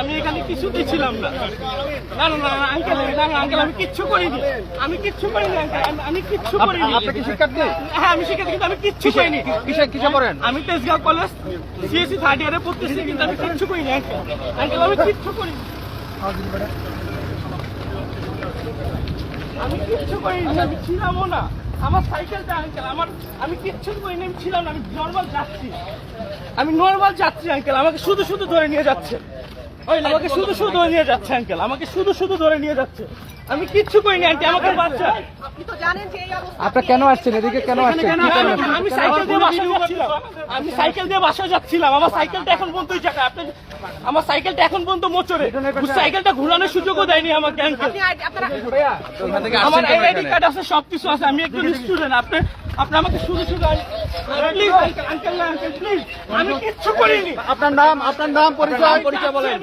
আমি এখানে কিছুতেই ছিলাম না। না না না আঙ্কেল, না আঙ্কেল, আমি কিচ্ছু করিনি, আমি কিচ্ছু করিনি আঙ্কেল, আমি কিচ্ছু করিনি। আপনি কি শিক্ষার্থী? হ্যাঁ আমি শিক্ষার্থী, কিন্তু আমি কিচ্ছু করিনি। কিসে পড়েন? আমি তেজগাঁও কলেজ সিএসসি থার্ড ইয়ারে পড়তেছি, কিন্তু আমি কিচ্ছু করিনি আঙ্কেল। আঙ্কেল আমি কিচ্ছু করিনি, আমি কিচ্ছু করিনি, আমি ছিলামও না। আমার সাইকেলটা আঙ্কেল, আমি কিচ্ছু করিনি, আমি ছিলাম না, আমি নর্মাল যাচ্ছি, আমি নর্মাল যাচ্ছি আঙ্কেল। আমাকে শুধু শুধু ধরে নিয়ে যাচ্ছে, আমাকে শুধু শুধু ধরে নিয়ে যাচ্ছে আঙ্কেল, আমাকে শুধু শুধু ধরে নিয়ে যাচ্ছে। আমি কিচ্ছু করিনি আন্টি, আমাকে বাচ্চা। আপনি তো জানেন যে এই অবস্থা। আপনি কেন আসছেন এদিকে? কেন আসছেন? আমি সাইকেল দিয়ে বাসায় যাচ্ছিলাম, আমি সাইকেল দিয়ে বাসায় যাচ্ছিলাম। আমার সাইকেলটা এখন পর্যন্ত ওই জায়গায়, আপনি আমার সাইকেলটা এখন পর্যন্ত মোচরে, সাইকেলটা ঘোরানোর সুযোগও দেয়নি আমাকে আঙ্কেল। আমার আইডি কার্ড আছে, সবকিছু আছে, আমি একজন স্টুডেন্ট। আপনি আমাকে শুধু শুধু প্লিজ আঙ্কেল, না আঙ্কেল প্লিজ, আমি কিচ্ছু করিনি। আপনার নাম পরিচয় বলেন।